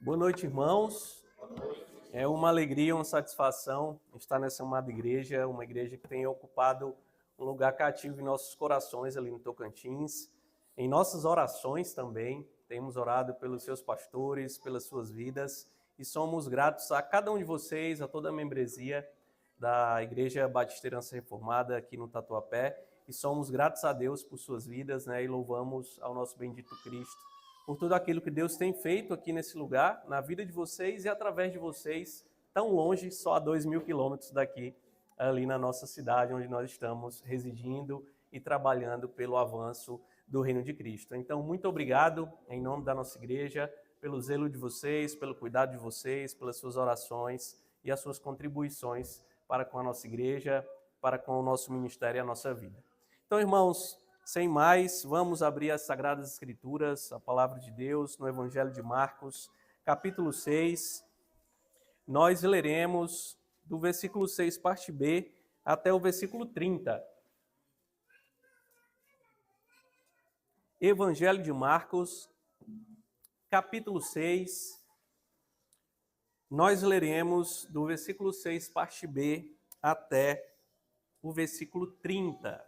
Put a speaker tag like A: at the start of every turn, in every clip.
A: Boa noite, irmãos. É uma alegria, uma satisfação estar nessa amada igreja, uma igreja que tem ocupado um lugar cativo em nossos corações ali no Tocantins. Em nossas orações também, temos orado pelos seus pastores, pelas suas vidas, e somos gratos a cada um de vocês, a toda a membresia da Igreja Batista Herança Reformada aqui no Tatuapé, e somos gratos a Deus por suas vidas, e louvamos ao nosso bendito Cristo por tudo aquilo que Deus tem feito aqui nesse lugar, na vida de vocês e através de vocês, tão longe, só a 2.000 quilômetros daqui, ali na nossa cidade, onde nós estamos residindo e trabalhando pelo avanço do Reino de Cristo. Então, muito obrigado, em nome da nossa igreja, pelo zelo de vocês, pelo cuidado de vocês, pelas suas orações e as suas contribuições para com a nossa igreja, para com o nosso ministério e a nossa vida. Então, irmãos, sem mais, vamos abrir as Sagradas Escrituras, a Palavra de Deus, no Evangelho de Marcos, capítulo 6. Nós leremos do versículo 6, parte B, até o versículo 30. Evangelho de Marcos, capítulo 6. Nós leremos do versículo 6, parte B, até o versículo 30.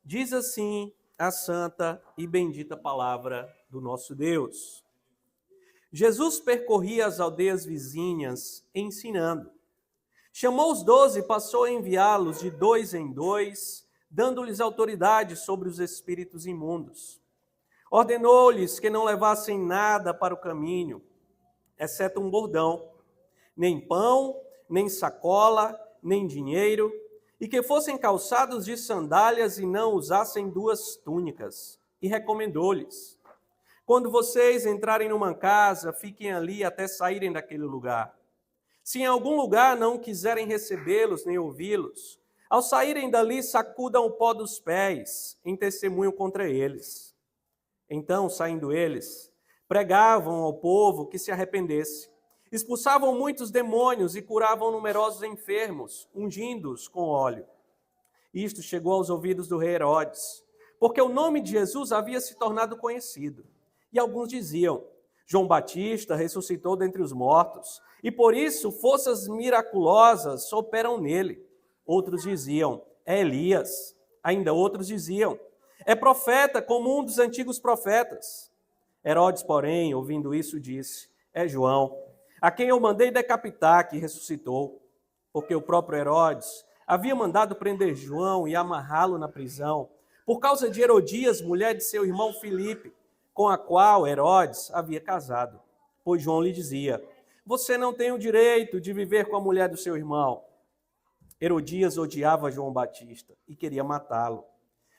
A: Diz assim a santa e bendita palavra do nosso Deus. Jesus percorria as aldeias vizinhas, ensinando. Chamou os 12 e passou a enviá-los de 2 em 2, dando-lhes autoridade sobre os espíritos imundos. Ordenou-lhes que não levassem nada para o caminho, exceto um bordão, nem pão, nem sacola, nem dinheiro, e que fossem calçados de sandálias e não usassem 2 túnicas. E recomendou-lhes: quando vocês entrarem numa casa, fiquem ali até saírem daquele lugar. Se em algum lugar não quiserem recebê-los nem ouvi-los, ao saírem dali, sacudam o pó dos pés, em testemunho contra eles. Então, saindo eles, pregavam ao povo que se arrependesse. Expulsavam muitos demônios e curavam numerosos enfermos, ungindo-os com óleo. Isto chegou aos ouvidos do rei Herodes, porque o nome de Jesus havia se tornado conhecido. E alguns diziam: João Batista ressuscitou dentre os mortos, e por isso forças miraculosas operam nele. Outros diziam: é Elias. Ainda outros diziam: é profeta, como um dos antigos profetas. Herodes, porém, ouvindo isso, disse: é João, a quem eu mandei decapitar, que ressuscitou, porque o próprio Herodes havia mandado prender João e amarrá-lo na prisão, por causa de Herodias, mulher de seu irmão Filipe, com a qual Herodes havia casado. Pois João lhe dizia: você não tem o direito de viver com a mulher do seu irmão. Herodias odiava João Batista e queria matá-lo,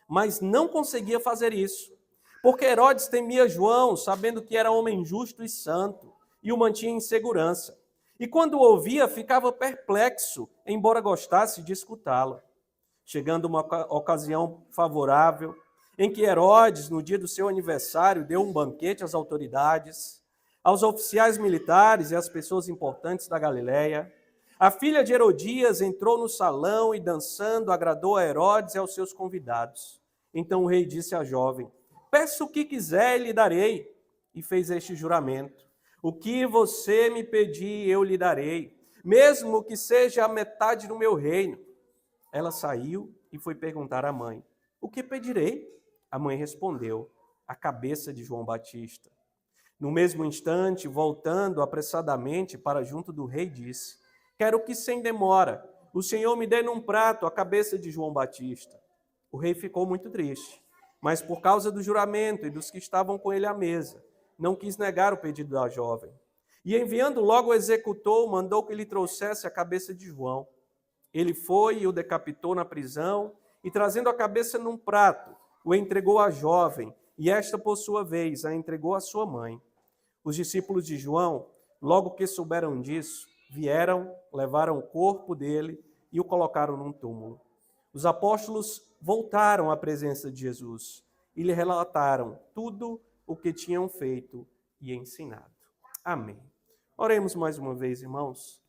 A: mas não conseguia fazer isso, porque Herodes temia João, sabendo que era homem justo e santo, e o mantinha em segurança. E quando o ouvia, ficava perplexo, embora gostasse de escutá-lo. Chegando uma ocasião favorável, em que Herodes, no dia do seu aniversário, deu um banquete às autoridades, aos oficiais militares e às pessoas importantes da Galileia, a filha de Herodias entrou no salão e, dançando, agradou a Herodes e aos seus convidados. Então o rei disse à jovem: peça o que quiser e lhe darei. E fez este juramento: o que você me pedir, eu lhe darei, mesmo que seja a metade do meu reino. Ela saiu e foi perguntar à mãe: o que pedirei? A mãe respondeu: a cabeça de João Batista. No mesmo instante, voltando apressadamente para junto do rei, disse: quero que sem demora o Senhor me dê num prato a cabeça de João Batista. O rei ficou muito triste, mas por causa do juramento e dos que estavam com ele à mesa, não quis negar o pedido da jovem. E enviando logo o executor, mandou que lhe trouxesse a cabeça de João. Ele foi e o decapitou na prisão, e trazendo a cabeça num prato, o entregou à jovem, e esta, por sua vez, a entregou à sua mãe. Os discípulos de João, logo que souberam disso, vieram, levaram o corpo dele e o colocaram num túmulo. Os apóstolos voltaram à presença de Jesus e lhe relataram tudo o que tinham feito e ensinado. Amém. Oremos mais uma vez, irmãos.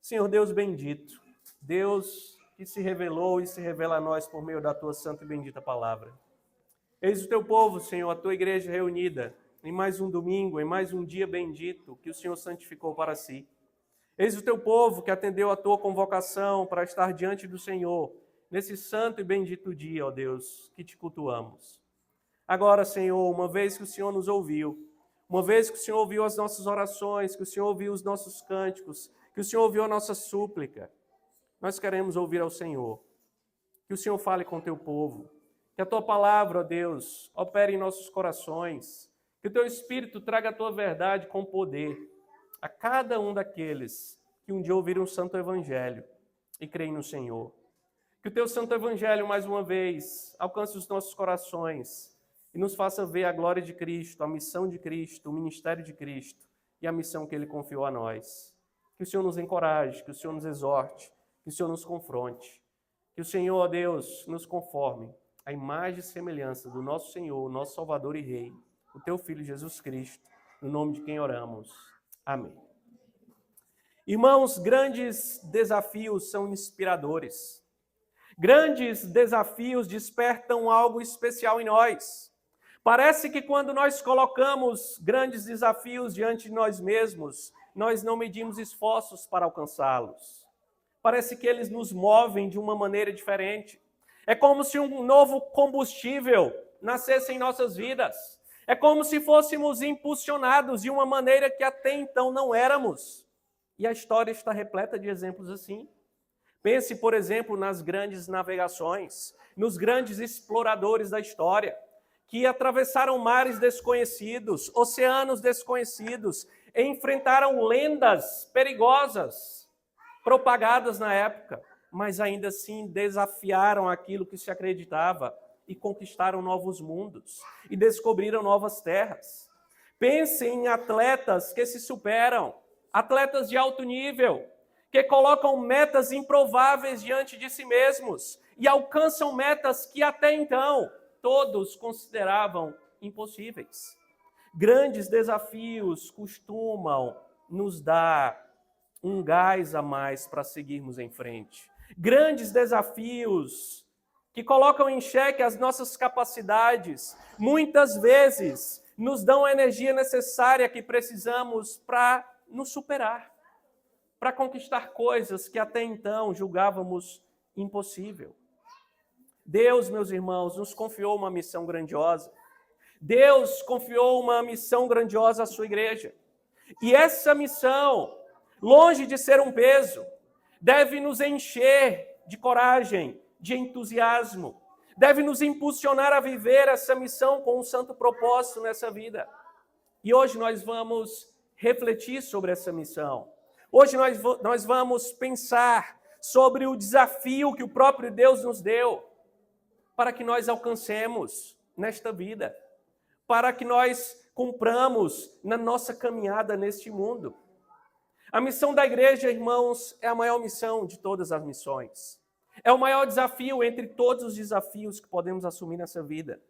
A: Senhor Deus bendito, Deus que se revelou e se revela a nós por meio da tua santa e bendita palavra. Eis o teu povo, Senhor, a tua igreja reunida, em mais um domingo, em mais um dia bendito que o Senhor santificou para si. Eis o teu povo que atendeu a tua convocação para estar diante do Senhor, nesse santo e bendito dia, ó Deus, que te cultuamos. Agora, Senhor, uma vez que o Senhor nos ouviu, uma vez que o Senhor ouviu as nossas orações, que o Senhor ouviu os nossos cânticos, que o Senhor ouviu a nossa súplica, nós queremos ouvir ao Senhor. Que o Senhor fale com o teu povo, que a tua palavra, ó Deus, opere em nossos corações, que o teu Espírito traga a tua verdade com poder a cada um daqueles que um dia ouviram o Santo Evangelho e creem no Senhor. Que o teu Santo Evangelho, mais uma vez, alcance os nossos corações e nos faça ver a glória de Cristo, a missão de Cristo, o ministério de Cristo e a missão que Ele confiou a nós. Que o Senhor nos encoraje, que o Senhor nos exorte, que o Senhor nos confronte. Que o Senhor, ó Deus, nos conforme à imagem e semelhança do nosso Senhor, nosso Salvador e Rei, o teu Filho Jesus Cristo, no nome de quem oramos. Amém. Irmãos, grandes desafios são inspiradores. Grandes desafios despertam algo especial em nós. Parece que quando nós colocamos grandes desafios diante de nós mesmos, nós não medimos esforços para alcançá-los. Parece que eles nos movem de uma maneira diferente. É como se um novo combustível nascesse em nossas vidas. É como se fôssemos impulsionados de uma maneira que até então não éramos. E a história está repleta de exemplos assim. Pense, por exemplo, nas grandes navegações, nos grandes exploradores da história, que atravessaram mares desconhecidos, oceanos desconhecidos, e enfrentaram lendas perigosas, propagadas na época, mas ainda assim desafiaram aquilo que se acreditava e conquistaram novos mundos e descobriram novas terras. Pensem em atletas que se superam, atletas de alto nível, que colocam metas improváveis diante de si mesmos e alcançam metas que até então todos consideravam impossíveis. Grandes desafios costumam nos dar um gás a mais para seguirmos em frente. Grandes desafios que colocam em xeque as nossas capacidades, muitas vezes nos dão a energia necessária que precisamos para nos superar, para conquistar coisas que até então julgávamos impossível. Deus, meus irmãos, nos confiou uma missão grandiosa. Deus confiou uma missão grandiosa à sua igreja. E essa missão, longe de ser um peso, deve nos encher de coragem, de entusiasmo, deve nos impulsionar a viver essa missão com um santo propósito nessa vida. E hoje nós vamos refletir sobre essa missão. Hoje nós vamos pensar sobre o desafio que o próprio Deus nos deu para que nós alcancemos nesta vida, para que nós cumpramos na nossa caminhada neste mundo. A missão da igreja, irmãos, é a maior missão de todas as missões. É o maior desafio entre todos os desafios que podemos assumir nessa vida.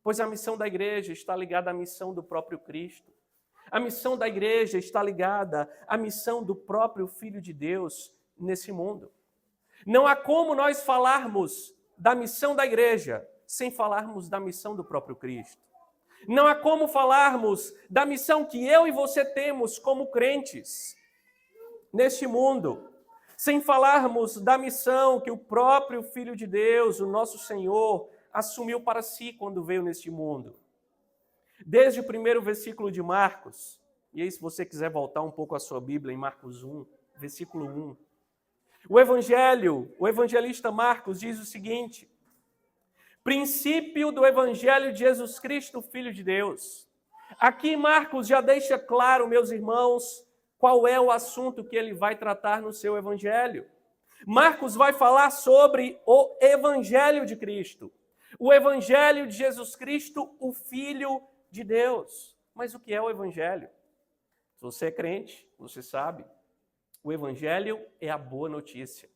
A: Pois a missão da igreja está ligada à missão do próprio Cristo. A missão da igreja está ligada à missão do próprio Filho de Deus nesse mundo. Não há como nós falarmos da missão da igreja sem falarmos da missão do próprio Cristo. Não há como falarmos da missão que eu e você temos como crentes neste mundo, sem falarmos da missão que o próprio Filho de Deus, o nosso Senhor, assumiu para si quando veio neste mundo. Desde o primeiro versículo de Marcos, e aí se você quiser voltar um pouco à sua Bíblia, em Marcos 1, versículo 1, o evangelista Marcos diz o seguinte: princípio do Evangelho de Jesus Cristo, Filho de Deus. Aqui Marcos já deixa claro, meus irmãos, qual é o assunto que ele vai tratar no seu Evangelho. Marcos vai falar sobre o Evangelho de Cristo, o Evangelho de Jesus Cristo, o Filho de Deus. Mas o que é o Evangelho? Se você é crente, você sabe. O Evangelho é a boa notícia.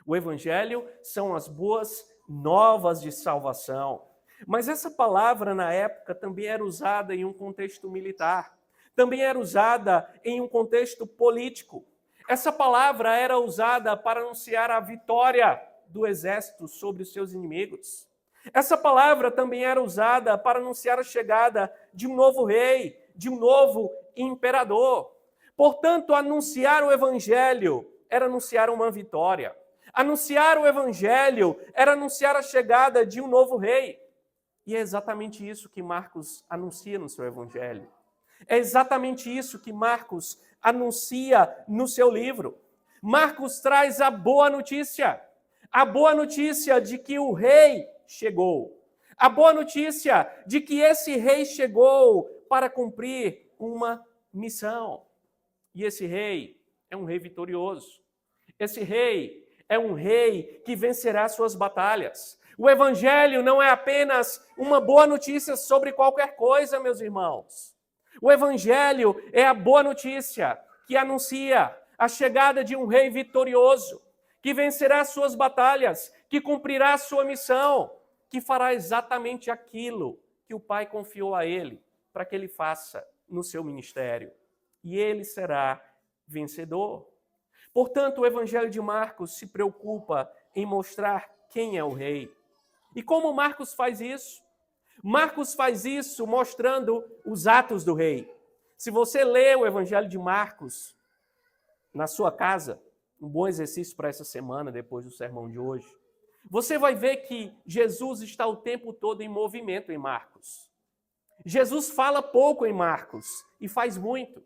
A: O Evangelho são as boas novas de salvação. Mas essa palavra, na época, também era usada em um contexto militar. Também era usada em um contexto político. Essa palavra era usada para anunciar a vitória do exército sobre os seus inimigos. Essa palavra também era usada para anunciar a chegada de um novo rei, de um novo imperador. Portanto, anunciar o evangelho era anunciar uma vitória. Anunciar o evangelho era anunciar a chegada de um novo rei. E é exatamente isso que Marcos anuncia no seu evangelho. É exatamente isso que Marcos anuncia no seu livro. Marcos traz a boa notícia de que o rei chegou. A boa notícia de que esse rei chegou para cumprir uma missão. E esse rei é um rei vitorioso. Esse rei é um rei que vencerá suas batalhas. O evangelho não é apenas uma boa notícia sobre qualquer coisa, meus irmãos. O evangelho é a boa notícia que anuncia a chegada de um rei vitorioso, que vencerá suas batalhas, que cumprirá sua missão, que fará exatamente aquilo que o Pai confiou a ele para que ele faça no seu ministério. E ele será vencedor. Portanto, o Evangelho de Marcos se preocupa em mostrar quem é o rei. E como Marcos faz isso? Marcos faz isso mostrando os atos do rei. Se você lê o Evangelho de Marcos na sua casa, um bom exercício para essa semana, depois do sermão de hoje, você vai ver que Jesus está o tempo todo em movimento em Marcos. Jesus fala pouco em Marcos e faz muito.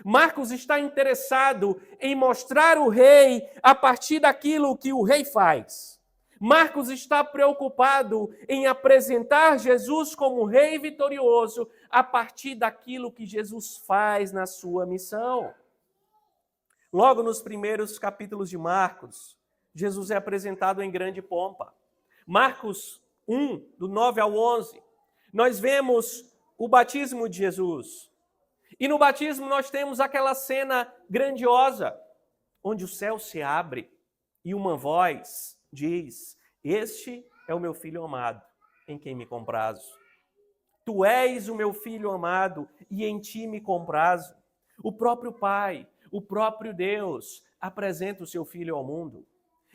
A: Marcos está interessado em mostrar o rei a partir daquilo que o rei faz. Marcos está preocupado em apresentar Jesus como rei vitorioso a partir daquilo que Jesus faz na sua missão. Logo nos primeiros capítulos de Marcos, Jesus é apresentado em grande pompa. Marcos 1, do 9 ao 11, nós vemos o batismo de Jesus. E no batismo nós temos aquela cena grandiosa, onde o céu se abre e uma voz diz: "Este é o meu filho amado, em quem me comprazo. Tu és o meu filho amado, e em ti me comprazo." O próprio Pai, o próprio Deus, apresenta o seu filho ao mundo.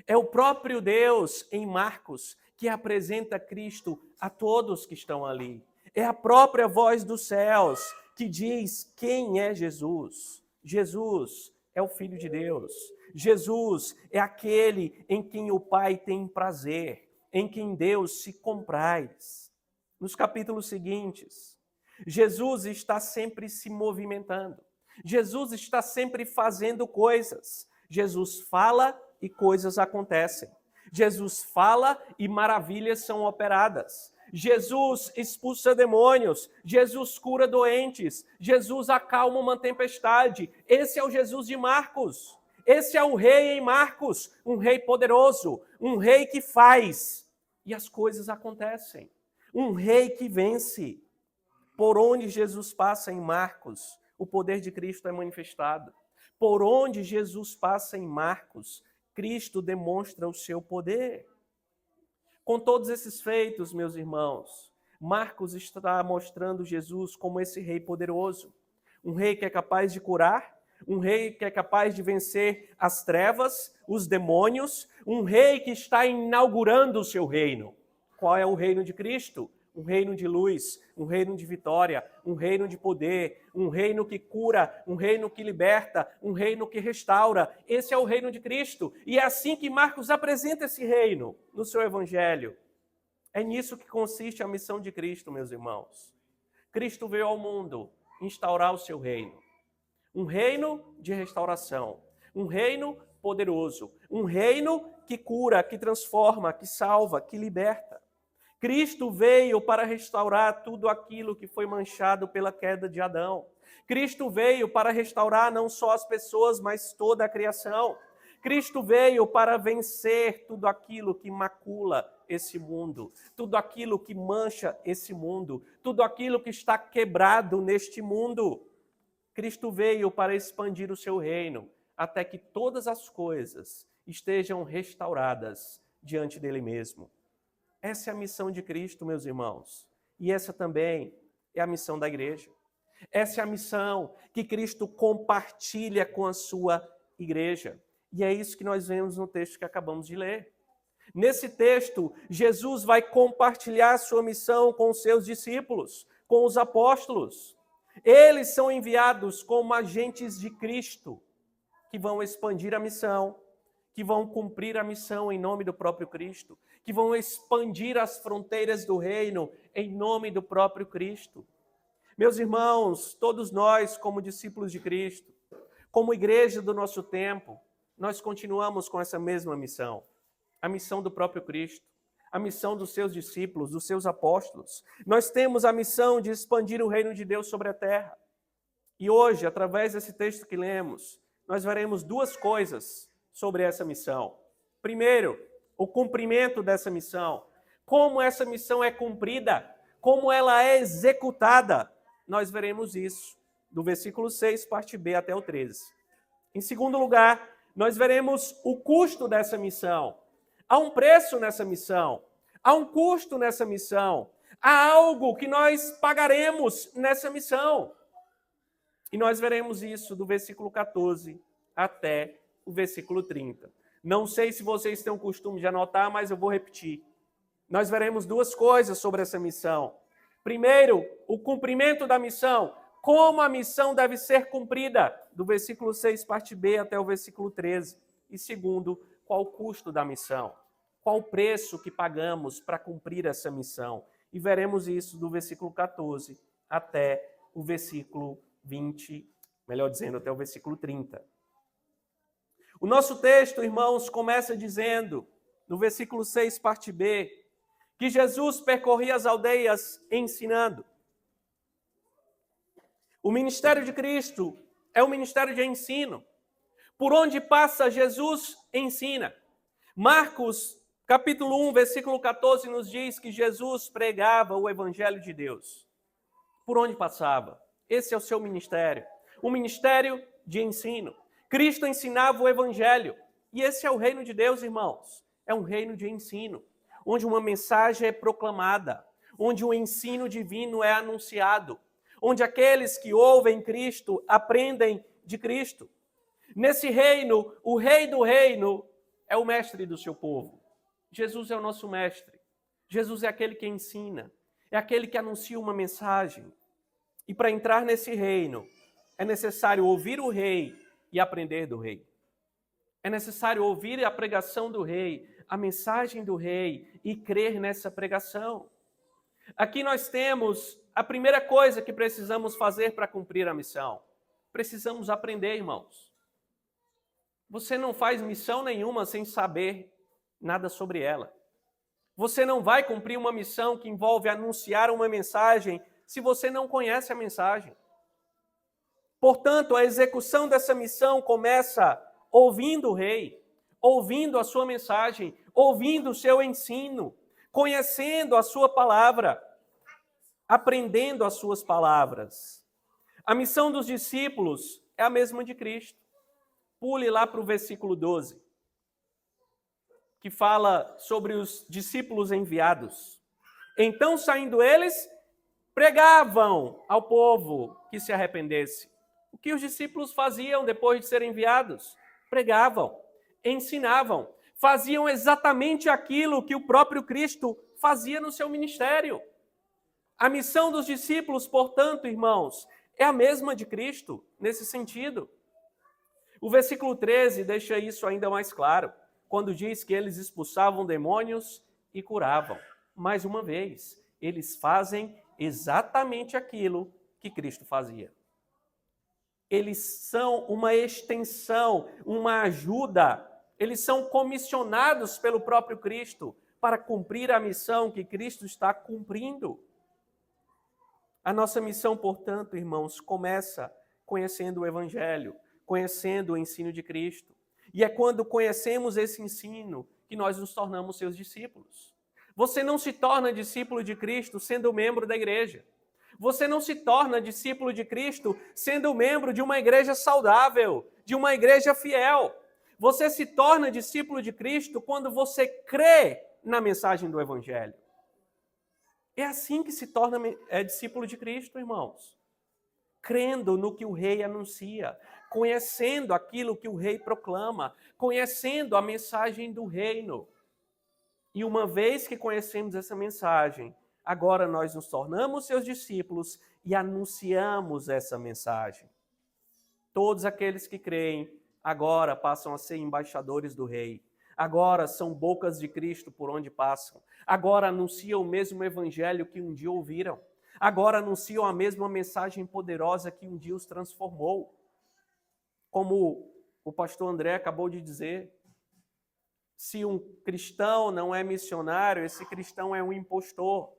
A: É o próprio Deus, em Marcos, que apresenta Cristo a todos que estão ali. É a própria voz dos céus que diz quem é Jesus. Jesus é o Filho de Deus. Jesus é aquele em quem o Pai tem prazer, em quem Deus se compraz. Nos capítulos seguintes, Jesus está sempre se movimentando. Jesus está sempre fazendo coisas. Jesus fala e coisas acontecem. Jesus fala e maravilhas são operadas. Jesus expulsa demônios, Jesus cura doentes, Jesus acalma uma tempestade. Esse é o Jesus de Marcos. Esse é o rei em Marcos, um rei poderoso, um rei que faz e as coisas acontecem. Um rei que vence. Por onde Jesus passa em Marcos, o poder de Cristo é manifestado. Por onde Jesus passa em Marcos, Cristo demonstra o seu poder. Com todos esses feitos, meus irmãos, Marcos está mostrando Jesus como esse rei poderoso. Um rei que é capaz de curar, um rei que é capaz de vencer as trevas, os demônios, um rei que está inaugurando o seu reino. Qual é o reino de Cristo? Um reino de luz, um reino de vitória, um reino de poder, um reino que cura, um reino que liberta, um reino que restaura. Esse é o reino de Cristo. E é assim que Marcos apresenta esse reino no seu evangelho. É nisso que consiste a missão de Cristo, meus irmãos. Cristo veio ao mundo instaurar o seu reino. Um reino de restauração, um reino poderoso, um reino que cura, que transforma, que salva, que liberta. Cristo veio para restaurar tudo aquilo que foi manchado pela queda de Adão. Cristo veio para restaurar não só as pessoas, mas toda a criação. Cristo veio para vencer tudo aquilo que macula esse mundo, tudo aquilo que mancha esse mundo, tudo aquilo que está quebrado neste mundo. Cristo veio para expandir o seu reino, até que todas as coisas estejam restauradas diante dele mesmo. Essa é a missão de Cristo, meus irmãos. E essa também é a missão da igreja. Essa é a missão que Cristo compartilha com a sua igreja. E é isso que nós vemos no texto que acabamos de ler. Nesse texto, Jesus vai compartilhar sua missão com os seus discípulos, com os apóstolos. Eles são enviados como agentes de Cristo, que vão expandir a missão, que vão cumprir a missão em nome do próprio Cristo, que vão expandir as fronteiras do reino em nome do próprio Cristo. Meus irmãos, todos nós, como discípulos de Cristo, como igreja do nosso tempo, nós continuamos com essa mesma missão, a missão do próprio Cristo, a missão dos seus discípulos, dos seus apóstolos. Nós temos a missão de expandir o reino de Deus sobre a terra. E hoje, através desse texto que lemos, nós veremos duas coisas sobre essa missão. Primeiro, o cumprimento dessa missão. Como essa missão é cumprida, como ela é executada. Nós veremos isso do versículo 6, parte B, até o 13. Em segundo lugar, nós veremos o custo dessa missão. Há um preço nessa missão, há um custo nessa missão, há algo que nós pagaremos nessa missão. E nós veremos isso do versículo 14 até o versículo 30. Não sei se vocês têm o costume de anotar, mas eu vou repetir. Nós veremos duas coisas sobre essa missão. Primeiro, o cumprimento da missão, como a missão deve ser cumprida, do versículo 6, parte B, até o versículo 13. E segundo, qual o custo da missão? Qual o preço que pagamos para cumprir essa missão? E veremos isso do versículo 14 até o versículo 20, melhor dizendo, até o versículo 30. O nosso texto, irmãos, começa dizendo, no versículo 6, parte B, que Jesus percorria as aldeias ensinando. O ministério de Cristo é um ministério de ensino. Por onde passa, Jesus ensina. Marcos, capítulo 1, versículo 14, nos diz que Jesus pregava o evangelho de Deus. Por onde passava? Esse é o seu ministério. Um ministério de ensino. Cristo ensinava o evangelho. E esse é o reino de Deus, irmãos. É um reino de ensino, onde uma mensagem é proclamada, onde o ensino divino é anunciado, onde aqueles que ouvem Cristo aprendem de Cristo. Nesse reino, o rei do reino é o mestre do seu povo. Jesus é o nosso mestre. Jesus é aquele que ensina, é aquele que anuncia uma mensagem. E para entrar nesse reino, é necessário ouvir o rei e aprender do rei. É necessário ouvir a pregação do rei, a mensagem do rei e crer nessa pregação. Aqui nós temos a primeira coisa que precisamos fazer para cumprir a missão. Precisamos aprender, irmãos. Você não faz missão nenhuma sem saber nada sobre ela. Você não vai cumprir uma missão que envolve anunciar uma mensagem se você não conhece a mensagem. Portanto, a execução dessa missão começa ouvindo o rei, ouvindo a sua mensagem, ouvindo o seu ensino, conhecendo a sua palavra, aprendendo as suas palavras. A missão dos discípulos é a mesma de Cristo. Pule lá para o versículo 12, que fala sobre os discípulos enviados. Então, saindo eles, pregavam ao povo que se arrependesse. O que os discípulos faziam depois de serem enviados? Pregavam, ensinavam, faziam exatamente aquilo que o próprio Cristo fazia no seu ministério. A missão dos discípulos, portanto, irmãos, é a mesma de Cristo nesse sentido. O versículo 13 deixa isso ainda mais claro, quando diz que eles expulsavam demônios e curavam. Mais uma vez, eles fazem exatamente aquilo que Cristo fazia. Eles são uma extensão, uma ajuda, eles são comissionados pelo próprio Cristo para cumprir a missão que Cristo está cumprindo. A nossa missão, portanto, irmãos, começa conhecendo o Evangelho, conhecendo o ensino de Cristo. E é quando conhecemos esse ensino que nós nos tornamos seus discípulos. Você não se torna discípulo de Cristo sendo membro da igreja. Você não se torna discípulo de Cristo sendo membro de uma igreja saudável, de uma igreja fiel. Você se torna discípulo de Cristo quando você crê na mensagem do Evangelho. É assim que se torna discípulo de Cristo, irmãos. Crendo no que o rei anuncia, conhecendo aquilo que o rei proclama, conhecendo a mensagem do reino. E uma vez que conhecemos essa mensagem, agora nós nos tornamos seus discípulos e anunciamos essa mensagem. Todos aqueles que creem agora passam a ser embaixadores do Rei. Agora são bocas de Cristo por onde passam. Agora anunciam o mesmo evangelho que um dia ouviram. Agora anunciam a mesma mensagem poderosa que um dia os transformou. Como o pastor André acabou de dizer, se um cristão não é missionário, esse cristão é um impostor.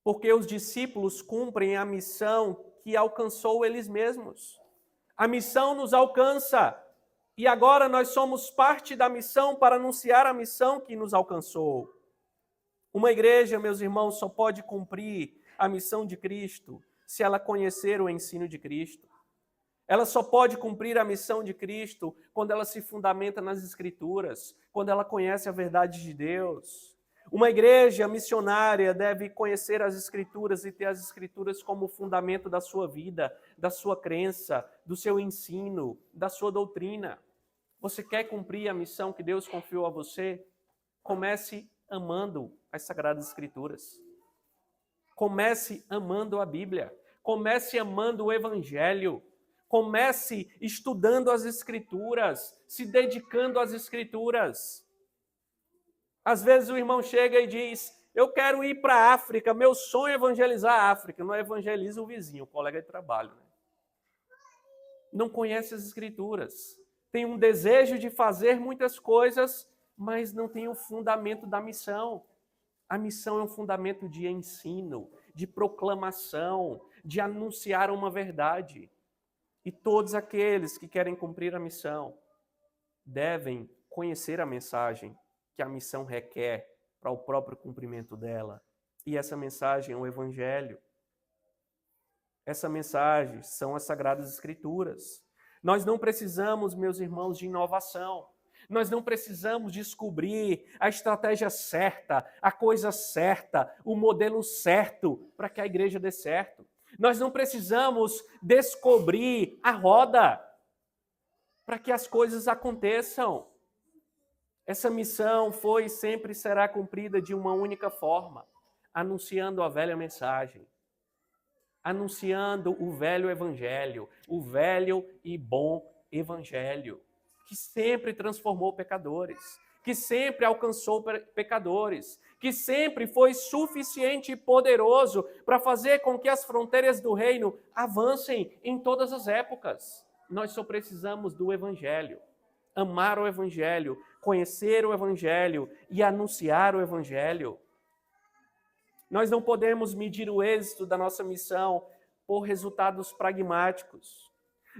A: Porque os discípulos cumprem a missão que alcançou eles mesmos. A missão nos alcança. E agora nós somos parte da missão para anunciar a missão que nos alcançou. Uma igreja, meus irmãos, só pode cumprir a missão de Cristo se ela conhecer o ensino de Cristo. Ela só pode cumprir a missão de Cristo quando ela se fundamenta nas Escrituras, quando ela conhece a verdade de Deus. Uma igreja missionária deve conhecer as Escrituras e ter as Escrituras como fundamento da sua vida, da sua crença, do seu ensino, da sua doutrina. Você quer cumprir a missão que Deus confiou a você? Comece amando as Sagradas Escrituras. Comece amando a Bíblia. Comece amando o Evangelho. Comece estudando as Escrituras, se dedicando às Escrituras. Às vezes o irmão chega e diz, eu quero ir para a África, meu sonho é evangelizar a África. Não evangeliza o vizinho, o colega de trabalho. Né? Não conhece as Escrituras. Tem um desejo de fazer muitas coisas, mas não tem o fundamento da missão. A missão é um fundamento de ensino, de proclamação, de anunciar uma verdade. E todos aqueles que querem cumprir a missão devem conhecer a mensagem que a missão requer para o próprio cumprimento dela. E essa mensagem é o Evangelho. Essa mensagem são as Sagradas Escrituras. Nós não precisamos, meus irmãos, de inovação. Nós não precisamos descobrir a estratégia certa, a coisa certa, o modelo certo para que a igreja dê certo. Nós não precisamos descobrir a roda para que as coisas aconteçam. Essa missão foi e sempre será cumprida de uma única forma, anunciando a velha mensagem, anunciando o velho evangelho, o velho e bom evangelho, que sempre transformou pecadores, que sempre alcançou pecadores, que sempre foi suficiente e poderoso para fazer com que as fronteiras do reino avancem em todas as épocas. Nós só precisamos do evangelho, amar o evangelho, conhecer o evangelho e anunciar o evangelho. Nós não podemos medir o êxito da nossa missão por resultados pragmáticos.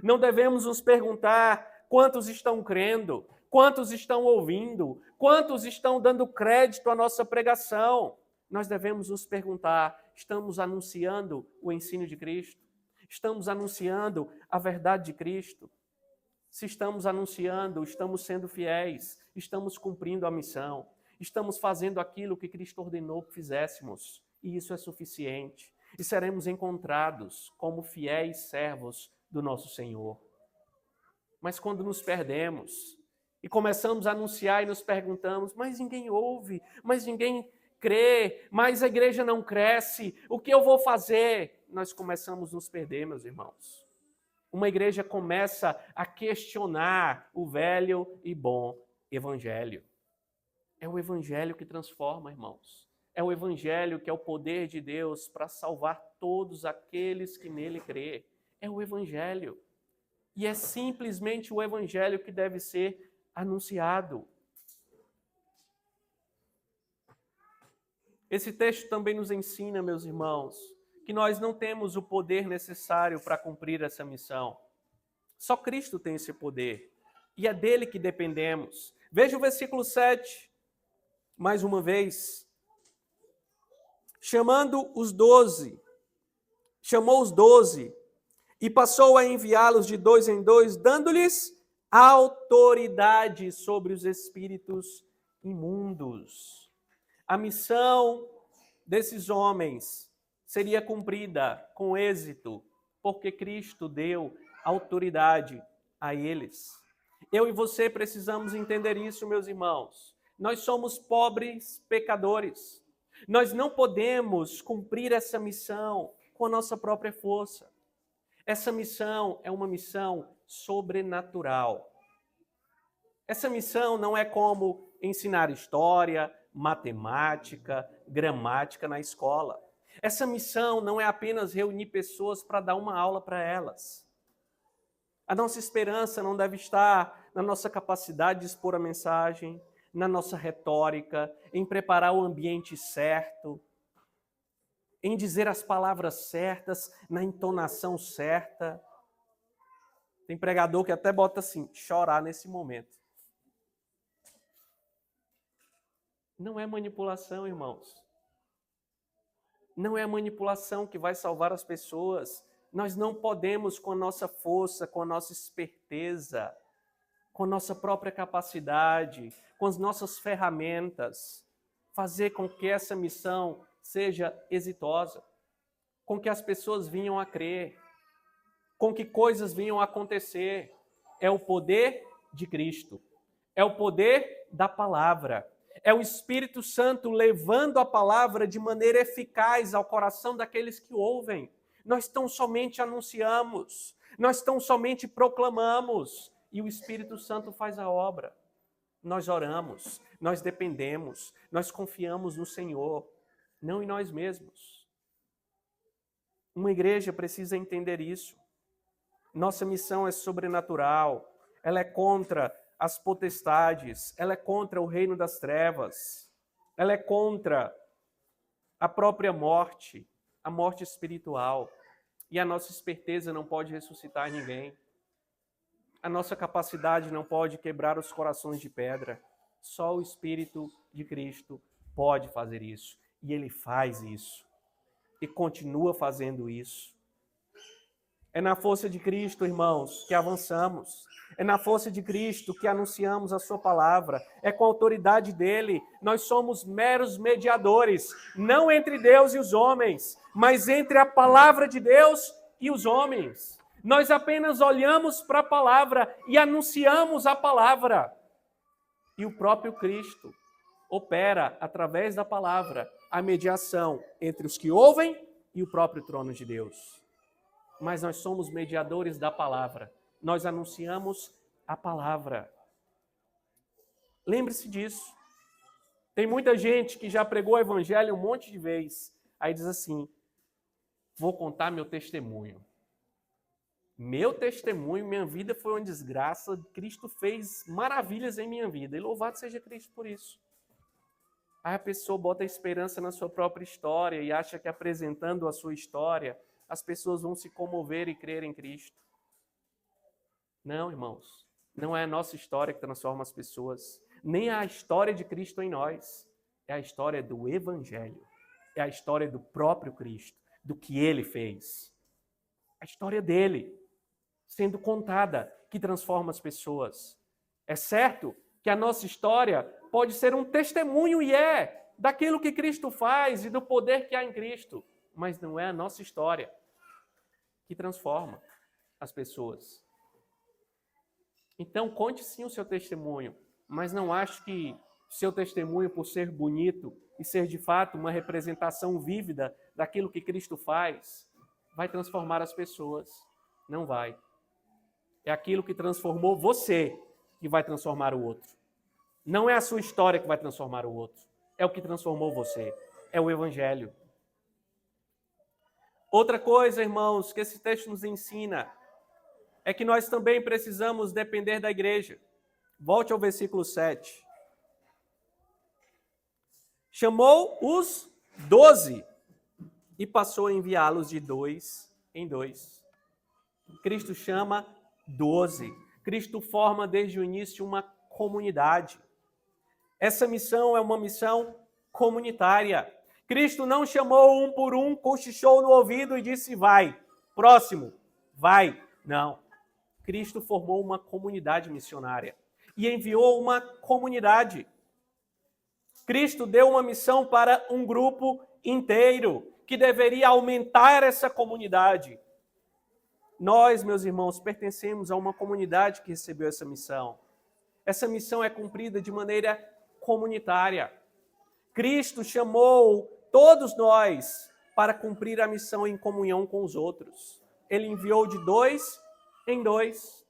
A: Não devemos nos perguntar quantos estão crendo, quantos estão ouvindo, quantos estão dando crédito à nossa pregação. Nós devemos nos perguntar, estamos anunciando o ensino de Cristo? Estamos anunciando a verdade de Cristo? Se estamos anunciando, estamos sendo fiéis, estamos cumprindo a missão, estamos fazendo aquilo que Cristo ordenou que fizéssemos, e isso é suficiente. E seremos encontrados como fiéis servos do nosso Senhor. Mas quando nos perdemos e começamos a anunciar e nos perguntamos, mas ninguém ouve, mas ninguém crê, mas a igreja não cresce, o que eu vou fazer? Nós começamos a nos perder, meus irmãos. Uma igreja começa a questionar o velho e bom evangelho. É o evangelho que transforma, irmãos. É o evangelho que é o poder de Deus para salvar todos aqueles que nele crê. É o evangelho. E é simplesmente o evangelho que deve ser anunciado. Esse texto também nos ensina, meus irmãos, que nós não temos o poder necessário para cumprir essa missão. Só Cristo tem esse poder. E é dele que dependemos. Veja o versículo 7, mais uma vez. Chamou os 12, e passou a enviá-los de 2 em 2, dando-lhes autoridade sobre os espíritos imundos. A missão desses homens seria cumprida com êxito, porque Cristo deu autoridade a eles. Eu e você precisamos entender isso, meus irmãos. Nós somos pobres pecadores. Nós não podemos cumprir essa missão com a nossa própria força. Essa missão é uma missão sobrenatural. Essa missão não é como ensinar história, matemática, gramática na escola. Essa missão não é apenas reunir pessoas para dar uma aula para elas. A nossa esperança não deve estar na nossa capacidade de expor a mensagem, na nossa retórica, em preparar o ambiente certo, em dizer as palavras certas, na entonação certa. Tem pregador que até bota assim, chorar nesse momento. Não é manipulação, irmãos. Não é a manipulação que vai salvar as pessoas. Nós não podemos, com a nossa força, com a nossa esperteza, com a nossa própria capacidade, com as nossas ferramentas, fazer com que essa missão seja exitosa, com que as pessoas venham a crer, com que coisas venham a acontecer. É o poder de Cristo, é o poder da palavra, é o Espírito Santo levando a palavra de maneira eficaz ao coração daqueles que ouvem. Nós tão somente anunciamos, nós tão somente proclamamos, e o Espírito Santo faz a obra. Nós oramos, nós dependemos, nós confiamos no Senhor, não em nós mesmos. Uma igreja precisa entender isso. Nossa missão é sobrenatural, ela é contra as potestades, ela é contra o reino das trevas, ela é contra a própria morte, a morte espiritual. E a nossa esperteza não pode ressuscitar ninguém. A nossa capacidade não pode quebrar os corações de pedra. Só o Espírito de Cristo pode fazer isso. E Ele faz isso. E continua fazendo isso. É na força de Cristo, irmãos, que avançamos. É na força de Cristo que anunciamos a sua palavra. É com a autoridade dele. Nós somos meros mediadores, não entre Deus e os homens, mas entre a palavra de Deus e os homens. Nós apenas olhamos para a palavra e anunciamos a palavra. E o próprio Cristo opera, através da palavra, a mediação entre os que ouvem e o próprio trono de Deus. Mas nós somos mediadores da palavra. Nós anunciamos a palavra. Lembre-se disso. Tem muita gente que já pregou o evangelho um monte de vezes. Aí diz assim, vou contar meu testemunho. Meu testemunho, minha vida foi uma desgraça. Cristo fez maravilhas em minha vida. E louvado seja Cristo por isso. Aí a pessoa bota a esperança na sua própria história e acha que apresentando a sua história, as pessoas vão se comover e crer em Cristo. Não, irmãos. Não é a nossa história que transforma as pessoas. Nem a história de Cristo em nós. É a história do Evangelho. É a história do próprio Cristo. Do que Ele fez. A história dele sendo contada que transforma as pessoas. É certo que a nossa história pode ser um testemunho, e daquilo que Cristo faz e do poder que há em Cristo. Mas não é a nossa história que transforma as pessoas. Então, conte sim o seu testemunho, mas não ache que seu testemunho, por ser bonito e ser de fato uma representação vívida daquilo que Cristo faz, vai transformar as pessoas. Não vai. É aquilo que transformou você que vai transformar o outro. Não é a sua história que vai transformar o outro. É o que transformou você. É o Evangelho. Outra coisa, irmãos, que esse texto nos ensina é que nós também precisamos depender da igreja. Volte ao versículo 7. Chamou os 12 e passou a enviá-los de 2 em 2. Cristo chama 12. Cristo forma desde o início uma comunidade. Essa missão é uma missão comunitária. Cristo não chamou um por um, cochichou no ouvido e disse, vai. Próximo, vai. Não. Cristo formou uma comunidade missionária e enviou uma comunidade. Cristo deu uma missão para um grupo inteiro que deveria aumentar essa comunidade. Nós, meus irmãos, pertencemos a uma comunidade que recebeu essa missão. Essa missão é cumprida de maneira comunitária. Cristo chamou todos nós para cumprir a missão em comunhão com os outros. Ele enviou de 2 em 2.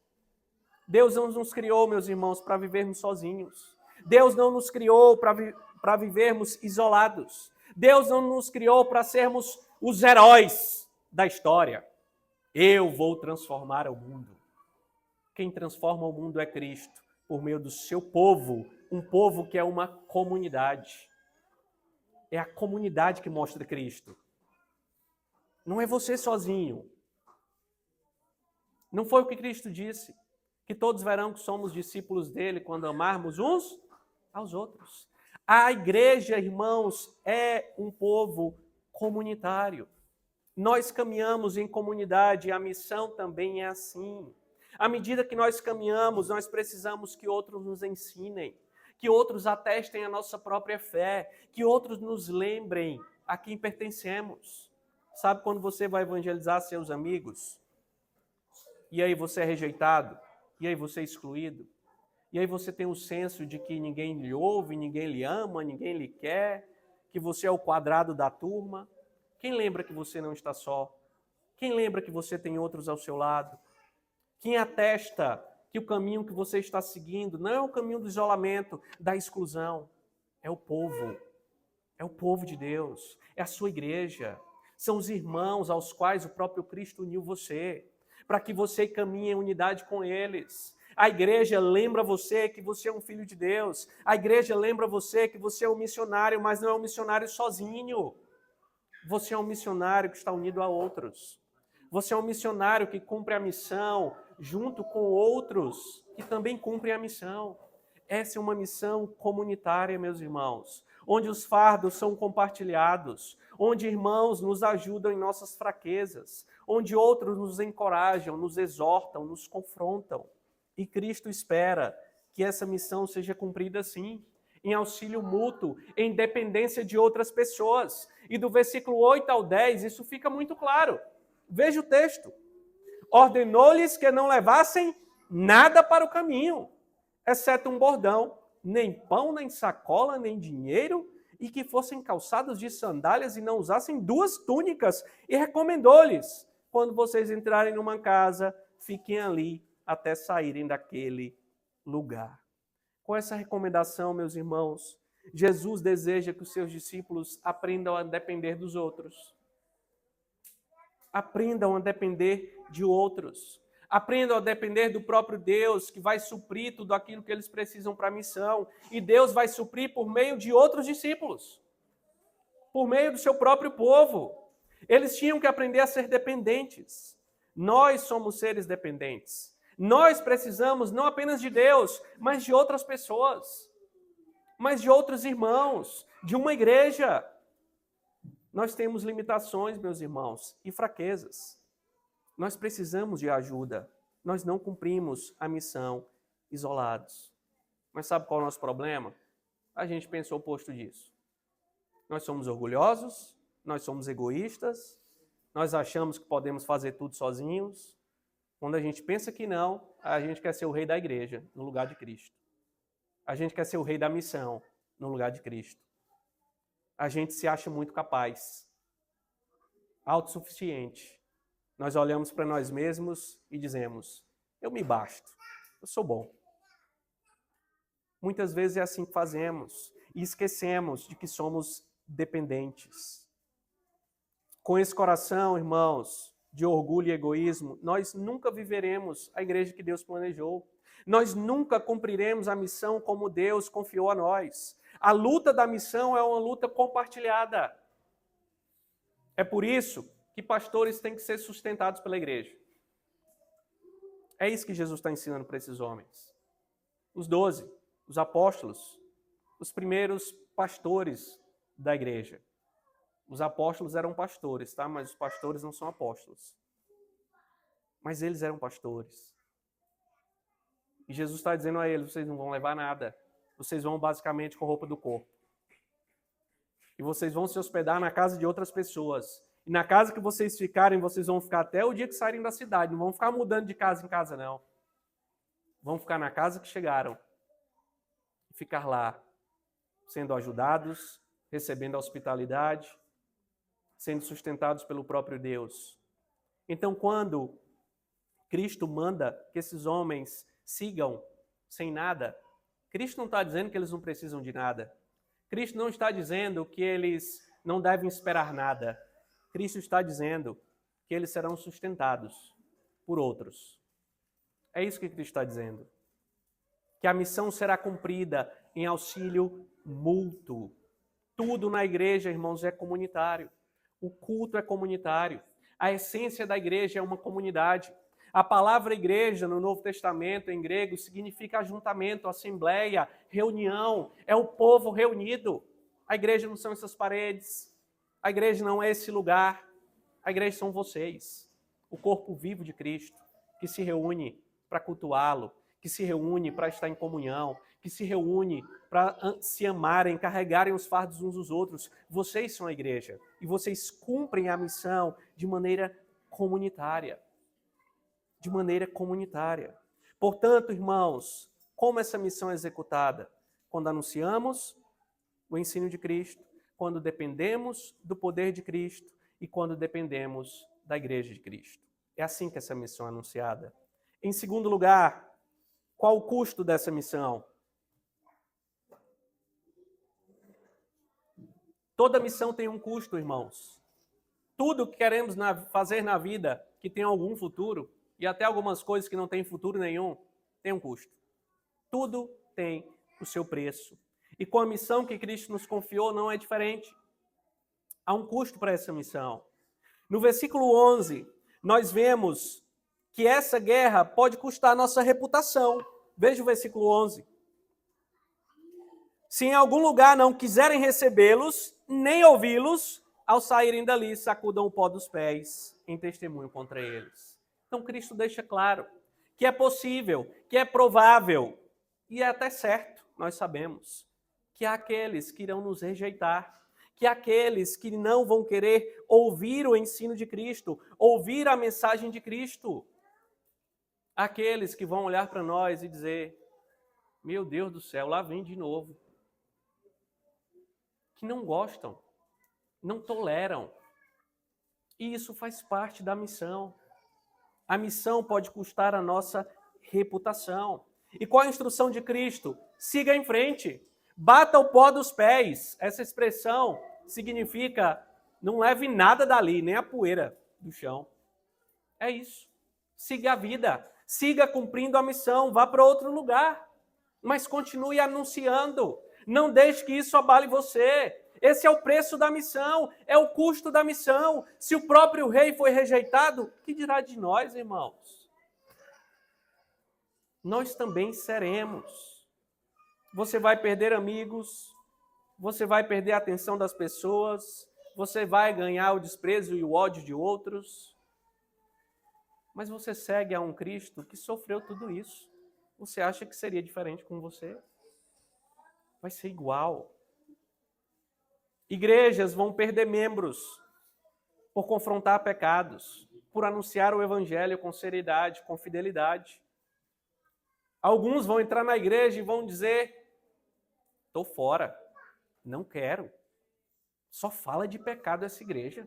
A: Deus não nos criou, meus irmãos, para vivermos sozinhos. Deus não nos criou para vivermos isolados. Deus não nos criou para sermos os heróis da história. Eu vou transformar o mundo. Quem transforma o mundo é Cristo, por meio do seu povo, um povo que é uma comunidade. É a comunidade que mostra Cristo. Não é você sozinho. Não foi o que Cristo disse, que todos verão que somos discípulos dele quando amarmos uns aos outros. A igreja, irmãos, é um povo comunitário. Nós caminhamos em comunidade e a missão também é assim. À medida que nós caminhamos, nós precisamos que outros nos ensinem, que outros atestem a nossa própria fé, que outros nos lembrem a quem pertencemos. Sabe quando você vai evangelizar seus amigos? E aí você é rejeitado? E aí você é excluído? E aí você tem o senso de que ninguém lhe ouve, ninguém lhe ama, ninguém lhe quer, que você é o quadrado da turma? Quem lembra que você não está só? Quem lembra que você tem outros ao seu lado? Quem atesta que o caminho que você está seguindo não é o caminho do isolamento, da exclusão? É o povo. É o povo de Deus. É a sua igreja. São os irmãos aos quais o próprio Cristo uniu você, para que você caminhe em unidade com eles. A igreja lembra você que você é um filho de Deus. A igreja lembra você que você é um missionário, mas não é um missionário sozinho. Você é um missionário que está unido a outros. Você é um missionário que cumpre a missão junto com outros que também cumprem a missão. Essa é uma missão comunitária, meus irmãos, onde os fardos são compartilhados, onde irmãos nos ajudam em nossas fraquezas, onde outros nos encorajam, nos exortam, nos confrontam. E Cristo espera que essa missão seja cumprida assim, em auxílio mútuo, em dependência de outras pessoas. E do versículo 8 ao 10, isso fica muito claro. Veja o texto. Ordenou-lhes que não levassem nada para o caminho, exceto um bordão, nem pão, nem sacola, nem dinheiro, e que fossem calçados de sandálias e não usassem 2 túnicas. E recomendou-lhes, quando vocês entrarem numa casa, fiquem ali até saírem daquele lugar. Com essa recomendação, meus irmãos, Jesus deseja que os seus discípulos aprendam a depender dos outros. Aprendam a depender de outros. Aprendam a depender do próprio Deus, que vai suprir tudo aquilo que eles precisam para a missão. E Deus vai suprir por meio de outros discípulos. Por meio do seu próprio povo. Eles tinham que aprender a ser dependentes. Nós somos seres dependentes. Nós precisamos não apenas de Deus, mas de outras pessoas. Mas de outros irmãos, de uma igreja. Nós temos limitações, meus irmãos, e fraquezas. Nós precisamos de ajuda. Nós não cumprimos a missão isolados. Mas sabe qual é o nosso problema? A gente pensa o oposto disso. Nós somos orgulhosos, nós somos egoístas, nós achamos que podemos fazer tudo sozinhos. Quando a gente pensa que não, a gente quer ser o rei da igreja, no lugar de Cristo. A gente quer ser o rei da missão, no lugar de Cristo. A gente se acha muito capaz, autossuficiente. Nós olhamos para nós mesmos e dizemos, eu me basto, eu sou bom. Muitas vezes é assim que fazemos e esquecemos de que somos dependentes. Com esse coração, irmãos, de orgulho e egoísmo, nós nunca viveremos a igreja que Deus planejou. Nós nunca cumpriremos a missão como Deus confiou a nós. A luta da missão é uma luta compartilhada. É por isso que pastores têm que ser sustentados pela igreja. É isso que Jesus está ensinando para esses homens. Os 12, os apóstolos, os primeiros pastores da igreja. Os apóstolos eram pastores, tá? Mas os pastores não são apóstolos. Mas eles eram pastores. E Jesus está dizendo a eles, vocês não vão levar nada. Vocês vão basicamente com roupa do corpo. E vocês vão se hospedar na casa de outras pessoas. E na casa que vocês ficarem, vocês vão ficar até o dia que saírem da cidade. Não vão ficar mudando de casa em casa, não. Vão ficar na casa que chegaram. E ficar lá. sendo ajudados, recebendo a hospitalidade, sendo sustentados pelo próprio Deus. Então, quando Cristo manda que esses homens sigam sem nada, Cristo não está dizendo que eles não precisam de nada. Cristo não está dizendo que eles não devem esperar nada. Cristo está dizendo que eles serão sustentados por outros. É isso que Cristo está dizendo. Que a missão será cumprida em auxílio mútuo. Tudo na igreja, irmãos, é comunitário. O culto é comunitário. A essência da igreja é uma comunidade. A palavra igreja no Novo Testamento, em grego, significa ajuntamento, assembleia, reunião. É o povo reunido. A igreja não são essas paredes. A igreja não é esse lugar. A igreja são vocês. O corpo vivo de Cristo, que se reúne para cultuá-lo, que se reúne para estar em comunhão, que se reúne para se amarem, carregarem os fardos uns dos outros. Vocês são a igreja e vocês cumprem a missão de maneira comunitária. De maneira comunitária. Portanto, irmãos, como essa missão é executada? Quando anunciamos o ensino de Cristo, quando dependemos do poder de Cristo e quando dependemos da igreja de Cristo. É assim que essa missão é anunciada. Em segundo lugar, qual o custo dessa missão? Toda missão tem um custo, irmãos. Tudo que queremos fazer na vida que tem algum futuro, e até algumas coisas que não têm futuro nenhum, tem um custo. Tudo tem o seu preço. E com a missão que Cristo nos confiou, não é diferente. Há um custo para essa missão. No versículo 11, nós vemos que essa guerra pode custar a nossa reputação. Veja o versículo 11. Se em algum lugar não quiserem recebê-los, nem ouvi-los, ao saírem dali, sacudam o pó dos pés em testemunho contra eles. Então, Cristo deixa claro que é possível, que é provável, e é até certo, nós sabemos, que há aqueles que irão nos rejeitar, que há aqueles que não vão querer ouvir o ensino de Cristo, ouvir a mensagem de Cristo. Aqueles que vão olhar para nós e dizer, meu Deus do céu, lá vem de novo. Que não gostam, não toleram. E isso faz parte da missão. A missão pode custar a nossa reputação. E qual a instrução de Cristo? Siga em frente. Bata o pó dos pés. Essa expressão significa não leve nada dali, nem a poeira do chão. É isso. Siga a vida. Siga cumprindo a missão. Vá para outro lugar. Mas continue anunciando. Não deixe que isso abale você. Esse é o preço da missão, é o custo da missão. Se o próprio rei foi rejeitado, que dirá de nós, irmãos? Nós também seremos. Você vai perder amigos, você vai perder a atenção das pessoas, você vai ganhar o desprezo e o ódio de outros. Mas você segue a um Cristo que sofreu tudo isso. Você acha que seria diferente com você? Vai ser igual. Igrejas vão perder membros por confrontar pecados, por anunciar o evangelho com seriedade, com fidelidade. Alguns vão entrar na igreja e vão dizer, estou fora, não quero. Só fala de pecado essa igreja.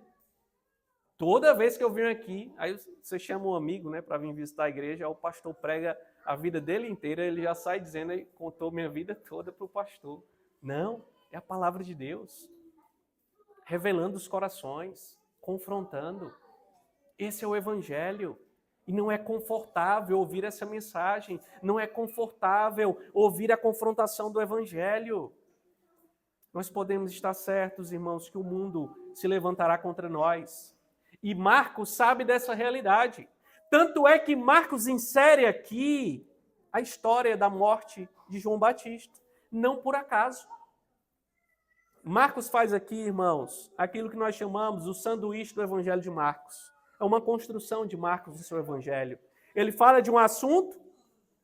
A: Toda vez que eu venho aqui, aí você chama um amigo, né, para vir visitar a igreja, aí o pastor prega a vida dele inteira, ele já sai dizendo, aí contou minha vida toda para o pastor. Não, é a palavra de Deus. Revelando os corações, confrontando. Esse é o evangelho. E não é confortável ouvir essa mensagem. Não é confortável ouvir a confrontação do evangelho. Nós podemos estar certos, irmãos, que o mundo se levantará contra nós. E Marcos sabe dessa realidade. Tanto é que Marcos insere aqui a história da morte de João Batista. Não por acaso. Marcos faz aqui, irmãos, aquilo que nós chamamos o sanduíche do Evangelho de Marcos. É uma construção de Marcos no seu Evangelho. Ele fala de um assunto,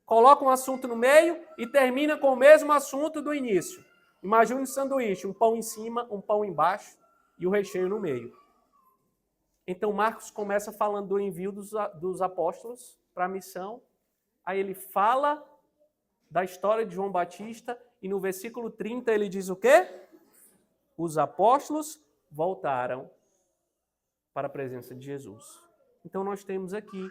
A: coloca um assunto no meio e termina com o mesmo assunto do início. Imagine um sanduíche, um pão em cima, um pão embaixo e o recheio no meio. Então Marcos começa falando do envio dos apóstolos para a missão. Aí ele fala da história de João Batista E no versículo 30 ele diz o quê? Os apóstolos voltaram para a presença de Jesus. Então nós temos aqui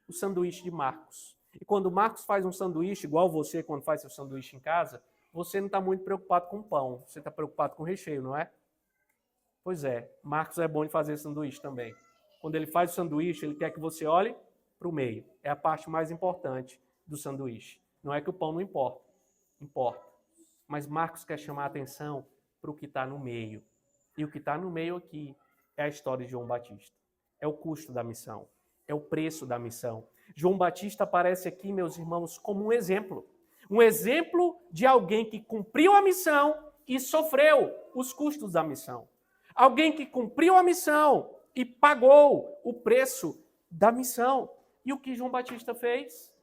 A: o sanduíche de Marcos. E quando Marcos faz um sanduíche, igual você quando faz seu sanduíche em casa, você não está muito preocupado com o pão, você está preocupado com o recheio, não é? Pois é, Marcos é bom de fazer sanduíche também. Quando ele faz o sanduíche, ele quer que você olhe para o meio. É a parte mais importante do sanduíche. Não é que o pão não importa, importa. Mas Marcos quer chamar a atenção para o que está no meio. E o que está no meio aqui é a história de João Batista. É o custo da missão. É o preço da missão. João Batista aparece aqui, meus irmãos, como um exemplo. Um exemplo de alguém que cumpriu a missão e sofreu os custos da missão. Alguém que cumpriu a missão e pagou o preço da missão. E o que João Batista fez?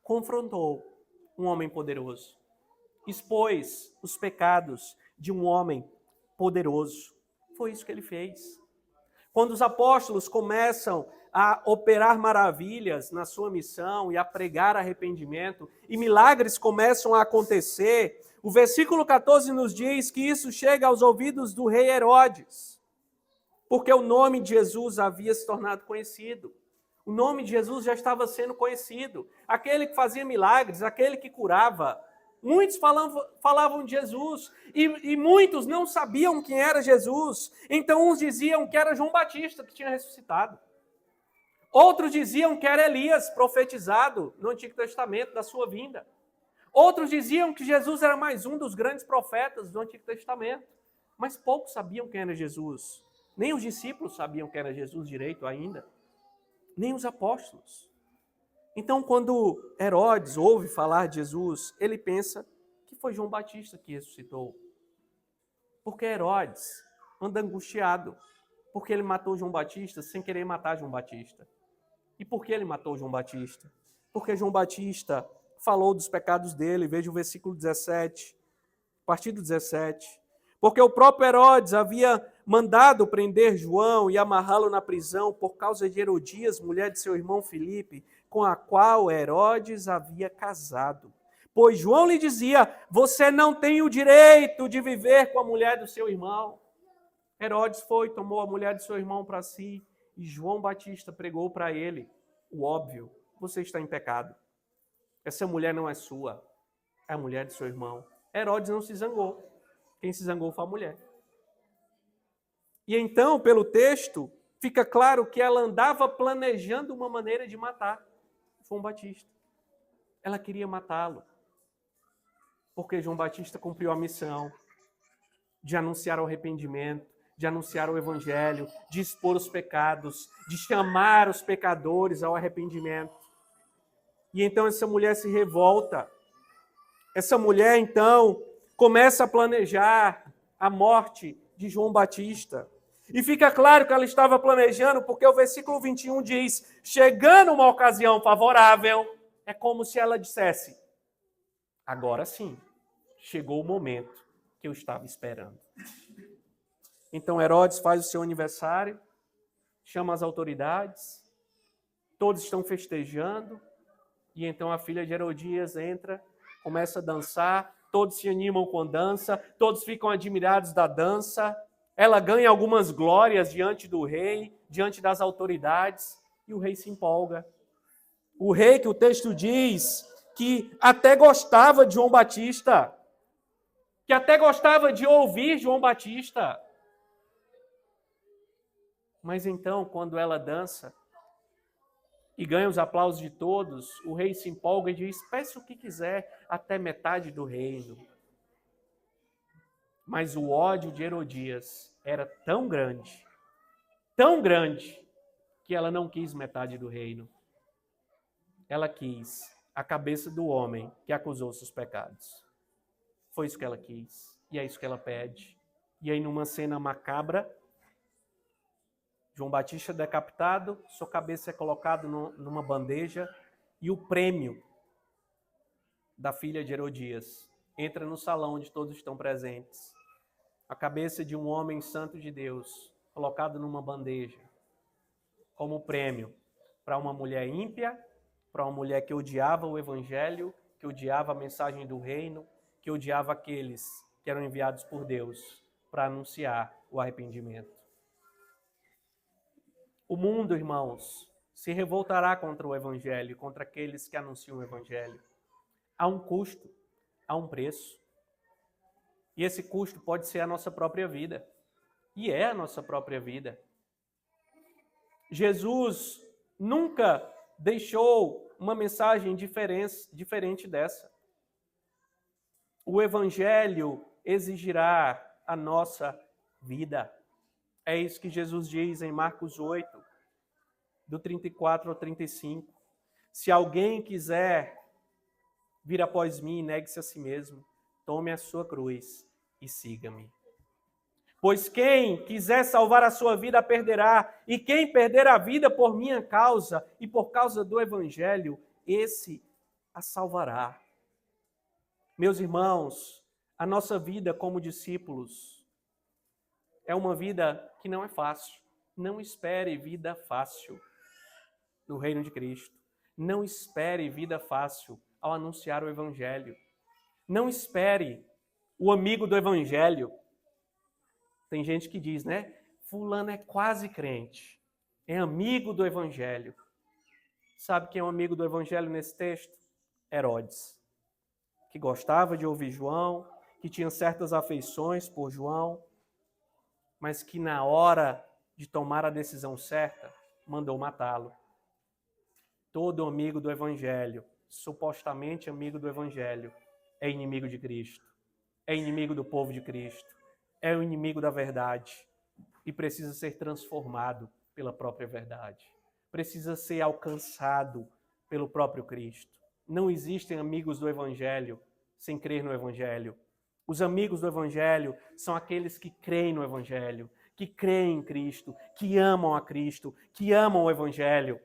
A: Confrontou um homem poderoso. Expôs os pecados de um homem poderoso. Foi isso que ele fez. Quando os apóstolos começam a operar maravilhas na sua missão e a pregar arrependimento, e milagres começam a acontecer, o versículo 14 nos diz que isso chega aos ouvidos do rei Herodes, porque o nome de Jesus havia se tornado conhecido. O nome de Jesus já estava sendo conhecido. Aquele que fazia milagres, aquele que curava. Muitos falavam de Jesus e muitos não sabiam quem era Jesus. Então uns diziam que era João Batista que tinha ressuscitado. Outros diziam que era Elias, profetizado no Antigo Testamento, da sua vinda. Outros diziam que Jesus era mais um dos grandes profetas do Antigo Testamento. Mas poucos sabiam quem era Jesus. Nem os discípulos sabiam quem era Jesus direito ainda. Nem os apóstolos. Então, quando Herodes ouve falar de Jesus, ele pensa que foi João Batista que ressuscitou. Porque Herodes anda angustiado, porque ele matou João Batista sem querer matar João Batista. E por que ele matou João Batista? Porque João Batista falou dos pecados dele, veja o versículo 17, a partir do 17. Porque o próprio Herodes havia mandado prender João e amarrá-lo na prisão por causa de Herodias, mulher de seu irmão Filipe, com a qual Herodes havia casado. Pois João lhe dizia, você não tem o direito de viver com a mulher do seu irmão. Herodes foi, tomou a mulher de seu irmão para si, e João Batista pregou para ele o óbvio, você está em pecado. Essa mulher não é sua, é a mulher de seu irmão. Herodes não se zangou. Quem se zangou foi a mulher. E então, pelo texto, fica claro que ela andava planejando uma maneira de matar João Batista. Ela queria matá-lo. Porque João Batista cumpriu a missão de anunciar o arrependimento, de anunciar o evangelho, de expor os pecados, de chamar os pecadores ao arrependimento. E então essa mulher se revolta. Essa mulher, então, começa a planejar a morte de João Batista. E fica claro que ela estava planejando, porque o versículo 21 diz, chegando uma ocasião favorável, é como se ela dissesse, agora sim, chegou o momento que eu estava esperando. Então Herodes faz o seu aniversário, chama as autoridades, todos estão festejando, e então a filha de Herodias entra, começa a dançar, todos se animam com a dança, todos ficam admirados da dança, ela ganha algumas glórias diante do rei, diante das autoridades, e o rei se empolga. O rei, que o texto diz, que até gostava de João Batista, que até gostava de ouvir João Batista. Mas então, quando ela dança e ganha os aplausos de todos, o rei se empolga e diz, peça o que quiser, até metade do reino. Mas o ódio de Herodias era tão grande, que ela não quis metade do reino. Ela quis a cabeça do homem que acusou seus pecados. Foi isso que ela quis, e é isso que ela pede. E aí, numa cena macabra, João Batista decapitado, sua cabeça é colocada numa bandeja, e o prêmio da filha de Herodias entra no salão onde todos estão presentes. A cabeça de um homem santo de Deus, colocado numa bandeja, como prêmio para uma mulher ímpia, para uma mulher que odiava o evangelho, que odiava a mensagem do reino, que odiava aqueles que eram enviados por Deus para anunciar o arrependimento. O mundo, irmãos, se revoltará contra o Evangelho, contra aqueles que anunciam o Evangelho. Há um custo, há um preço. E esse custo pode ser a nossa própria vida. E é a nossa própria vida. Jesus nunca deixou uma mensagem diferente dessa. O Evangelho exigirá a nossa vida. É isso que Jesus diz em Marcos 8, do 34 ao 35. Se alguém quiser vir após mim, negue-se a si mesmo, tome a sua cruz e siga-me. Pois quem quiser salvar a sua vida, a perderá. E quem perder a vida por minha causa e por causa do Evangelho, esse a salvará. Meus irmãos, a nossa vida como discípulos é uma vida que não é fácil. Não espere vida fácil no reino de Cristo. Não espere vida fácil ao anunciar o Evangelho. Não espere o amigo do Evangelho. Tem gente que diz, né? Fulano é quase crente, é amigo do Evangelho. Sabe quem é um amigo do Evangelho nesse texto? Herodes, que gostava de ouvir João, que tinha certas afeições por João, mas que na hora de tomar a decisão certa, mandou matá-lo. Todo amigo do Evangelho, supostamente amigo do Evangelho, é inimigo de Cristo, é inimigo do povo de Cristo, é o inimigo da verdade e precisa ser transformado pela própria verdade. Precisa ser alcançado pelo próprio Cristo. Não existem amigos do Evangelho sem crer no Evangelho. Os amigos do Evangelho são aqueles que creem no Evangelho, que creem em Cristo, que amam a Cristo, que amam o Evangelho.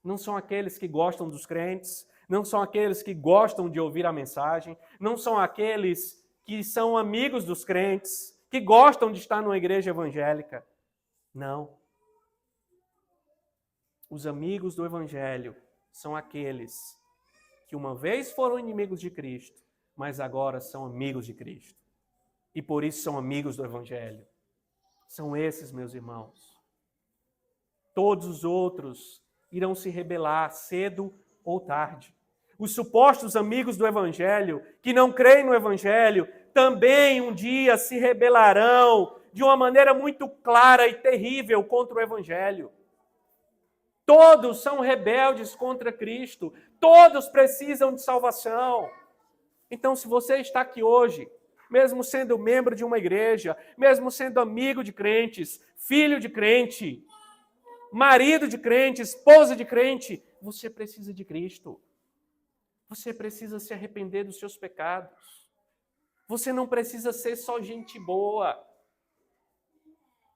A: Não são aqueles que gostam dos crentes, não são aqueles que gostam de ouvir a mensagem, não são aqueles que são amigos dos crentes, que gostam de estar numa igreja evangélica. Não. Os amigos do Evangelho são aqueles que uma vez foram inimigos de Cristo, mas agora são amigos de Cristo. E por isso são amigos do Evangelho. São esses, meus irmãos. Todos os outros irão se rebelar cedo ou tarde. Os supostos amigos do Evangelho, que não creem no Evangelho, também um dia se rebelarão de uma maneira muito clara e terrível contra o Evangelho. Todos são rebeldes contra Cristo. Todos precisam de salvação. Então, se você está aqui hoje, mesmo sendo membro de uma igreja, mesmo sendo amigo de crentes, filho de crente, marido de crente, esposa de crente, você precisa de Cristo. Você precisa se arrepender dos seus pecados. Você não precisa ser só gente boa.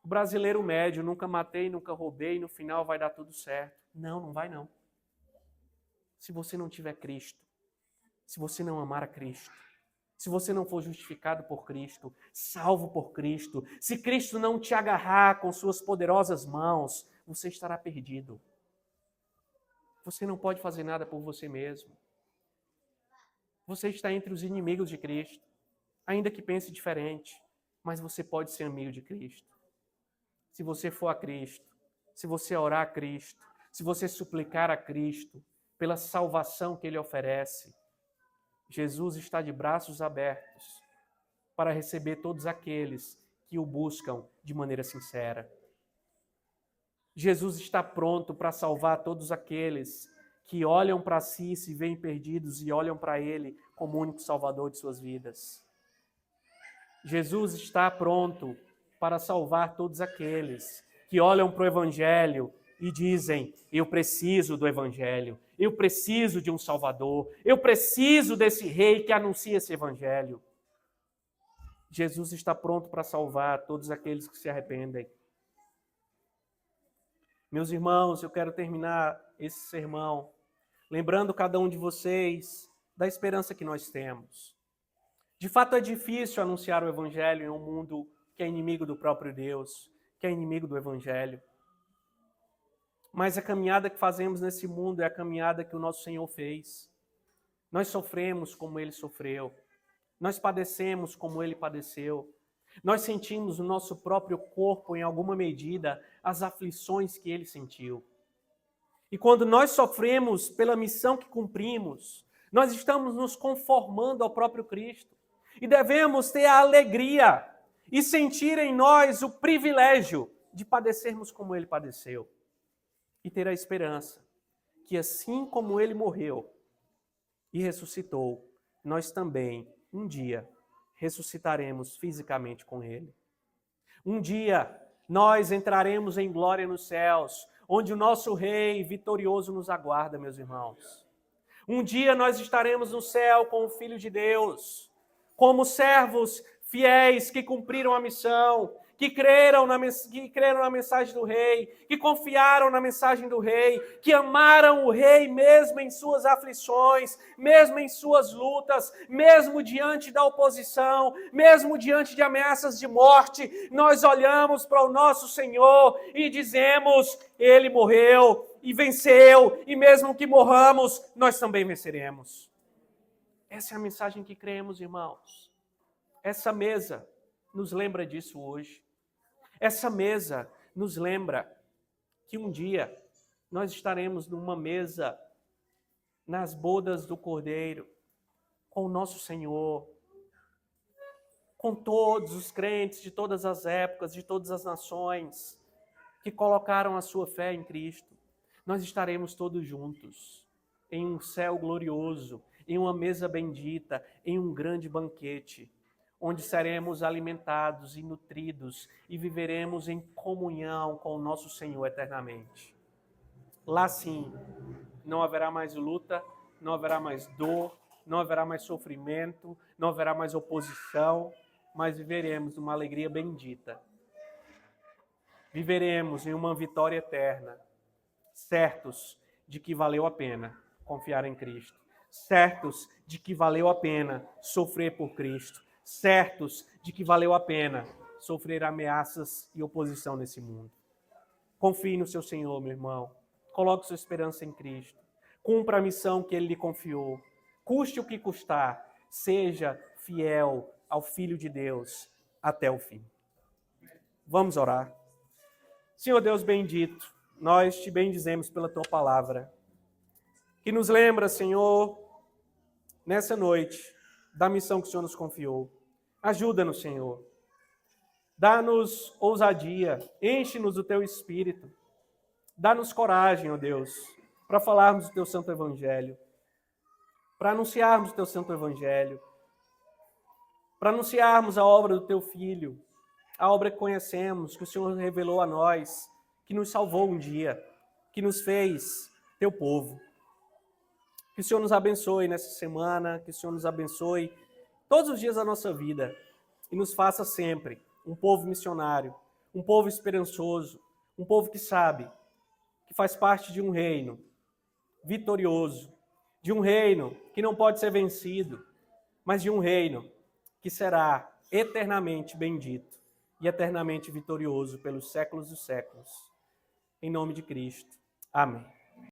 A: O brasileiro médio, nunca matei, nunca roubei, no final vai dar tudo certo. Não, não vai não. Se você não tiver Cristo, se você não amar a Cristo, se você não for justificado por Cristo, salvo por Cristo, se Cristo não te agarrar com suas poderosas mãos, você estará perdido. Você não pode fazer nada por você mesmo. Você está entre os inimigos de Cristo, ainda que pense diferente, mas você pode ser amigo de Cristo. Se você for a Cristo, se você orar a Cristo, se você suplicar a Cristo pela salvação que Ele oferece, Jesus está de braços abertos para receber todos aqueles que o buscam de maneira sincera. Jesus está pronto para salvar todos aqueles que olham para si, se veem perdidos e olham para Ele como o único Salvador de suas vidas. Jesus está pronto para salvar todos aqueles que olham para o Evangelho e dizem, eu preciso do Evangelho, eu preciso de um Salvador, eu preciso desse rei que anuncia esse Evangelho. Jesus está pronto para salvar todos aqueles que se arrependem. Meus irmãos, eu quero terminar esse sermão lembrando cada um de vocês da esperança que nós temos. De fato, é difícil anunciar o Evangelho em um mundo que é inimigo do próprio Deus, que é inimigo do Evangelho. Mas a caminhada que fazemos nesse mundo é a caminhada que o nosso Senhor fez. Nós sofremos como Ele sofreu. Nós padecemos como ele padeceu. Nós sentimos no nosso próprio corpo, em alguma medida, as aflições que ele sentiu. E quando nós sofremos pela missão que cumprimos, nós estamos nos conformando ao próprio Cristo. E devemos ter a alegria e sentir em nós o privilégio de padecermos como ele padeceu. E ter a esperança que assim como ele morreu e ressuscitou, nós também, um dia, ressuscitaremos fisicamente com ele. Um dia, nós entraremos em glória nos céus, onde o nosso Rei vitorioso nos aguarda, meus irmãos. Um dia nós estaremos no céu com o Filho de Deus, como servos fiéis que cumpriram a missão, que creram na mensagem do Rei, que confiaram na mensagem do Rei, que amaram o Rei mesmo em suas aflições, mesmo em suas lutas, mesmo diante da oposição, mesmo diante de ameaças de morte. Nós olhamos para o nosso Senhor e dizemos: Ele morreu e venceu, e mesmo que morramos, nós também venceremos. Essa é a mensagem que cremos, irmãos. Essa mesa nos lembra disso hoje. Essa mesa nos lembra que um dia nós estaremos numa mesa nas bodas do Cordeiro, com o nosso Senhor, com todos os crentes de todas as épocas, de todas as nações, que colocaram a sua fé em Cristo. Nós estaremos todos juntos, em um céu glorioso, em uma mesa bendita, em um grande banquete, onde seremos alimentados e nutridos e viveremos em comunhão com o nosso Senhor eternamente. Lá sim, não haverá mais luta, não haverá mais dor, não haverá mais sofrimento, não haverá mais oposição, mas viveremos uma alegria bendita. Viveremos em uma vitória eterna, certos de que valeu a pena confiar em Cristo, certos de que valeu a pena sofrer por Cristo, certos de que valeu a pena sofrer ameaças e oposição nesse mundo. Confie no seu Senhor, meu irmão. Coloque sua esperança em Cristo. Cumpra a missão que Ele lhe confiou. Custe o que custar. Seja fiel ao Filho de Deus até o fim. Vamos orar. Senhor Deus bendito, nós te bendizemos pela tua palavra, que nos lembra, Senhor, nessa noite, da missão que o Senhor nos confiou. Ajuda-nos, Senhor. Dá-nos ousadia, enche-nos do teu Espírito. Dá-nos coragem, ó Deus, para falarmos do teu santo evangelho, para anunciarmos o teu santo evangelho, para anunciarmos a obra do teu Filho, a obra que conhecemos, que o Senhor revelou a nós, que nos salvou um dia, que nos fez teu povo. Que o Senhor nos abençoe nessa semana, que o Senhor nos abençoe todos os dias da nossa vida e nos faça sempre um povo missionário, um povo esperançoso, um povo que sabe que faz parte de um reino vitorioso, de um reino que não pode ser vencido, mas de um reino que será eternamente bendito e eternamente vitorioso pelos séculos dos séculos. Em nome de Cristo. Amém.